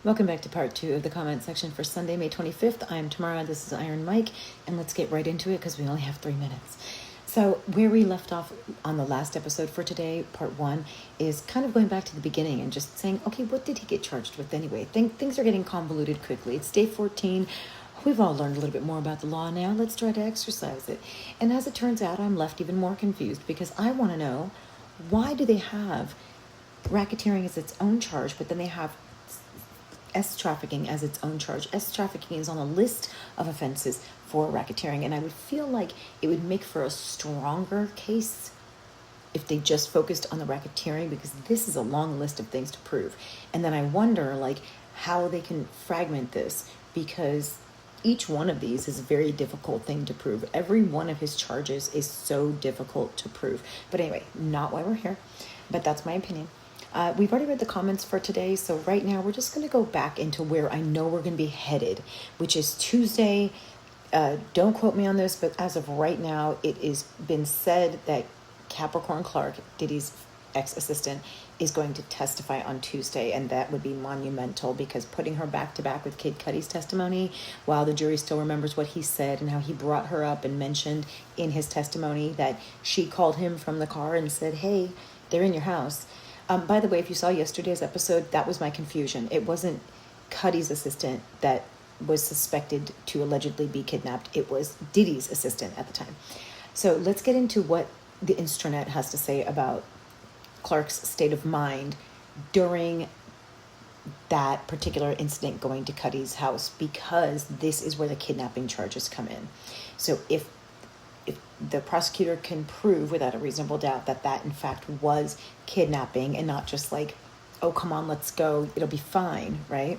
Welcome back to part 2 of the comment section for Sunday, May 25th. I am Tamara, this is Iron Mike, and let's get right into it because we only have 3 minutes. So where we left off on the last episode for today, part 1, is kind of going back to the beginning and just saying, okay, what did he get charged with anyway? Things are getting convoluted quickly. It's day 14. We've all learned a little bit more about the law now. Let's try to exercise it. And as it turns out, I'm left even more confused because I want to know, why do they have racketeering as its own charge, but then they have S-trafficking as its own charge? S-trafficking is on a list of offenses for racketeering, and I would feel like it would make for a stronger case if they just focused on the racketeering, because this is a long list of things to prove. And then I wonder, like, how they can fragment this, because each one of these is a very difficult thing to prove. Every one of his charges is so difficult to prove. But anyway, not why we're here, but that's my opinion. We've already read the comments for today, so right now we're just going to go back into where I know we're going to be headed, which is Tuesday. Don't quote me on this, but as of right now, it has been said that Capricorn Clark, Diddy's ex-assistant, is going to testify on Tuesday, and that would be monumental, because putting her back to back with Kid Cudi's testimony, while the jury still remembers what he said and how he brought her up and mentioned in his testimony that she called him from the car and said, hey, they're in your house. By the way, if you saw yesterday's episode, that was my confusion. It wasn't Cudi's assistant that was suspected to allegedly be kidnapped. It was Diddy's assistant at the time. So let's get into what the intranet has to say about Clark's state of mind during that particular incident going to Cudi's house, because this is where the kidnapping charges come in. So if the prosecutor can prove without a reasonable doubt that that in fact was kidnapping and not just like, oh, come on, let's go, it'll be fine, right?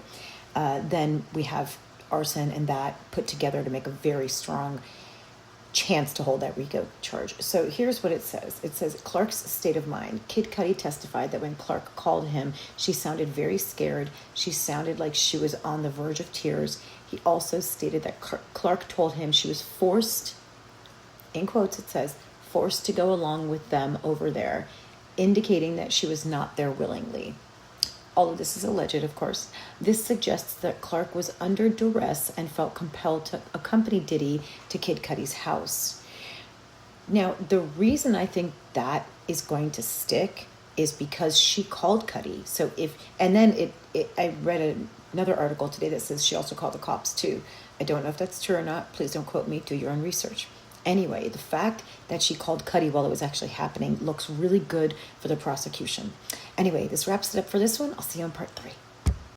Then we have arson and that put together to make a very strong chance to hold that RICO charge. So here's what it says. It says, Clark's state of mind. Kid Cudi testified that when Clark called him, she sounded very scared. She sounded like she was on the verge of tears. He also stated that Clark told him she was forced, in quotes it says, forced to go along with them over there, indicating that she was not there willingly. All of this is alleged, of course. This suggests that Clark was under duress and felt compelled to accompany Diddy to Kid Cudi's house. Now, the reason I think that is going to stick is because she called Cudi. So I read another article today that says she also called the cops too. I don't know if that's true or not. Please don't quote me. Do your own research. Anyway, the fact that she called Cudi while it was actually happening looks really good for the prosecution. Anyway, this wraps it up for this one. I'll see you on part 3.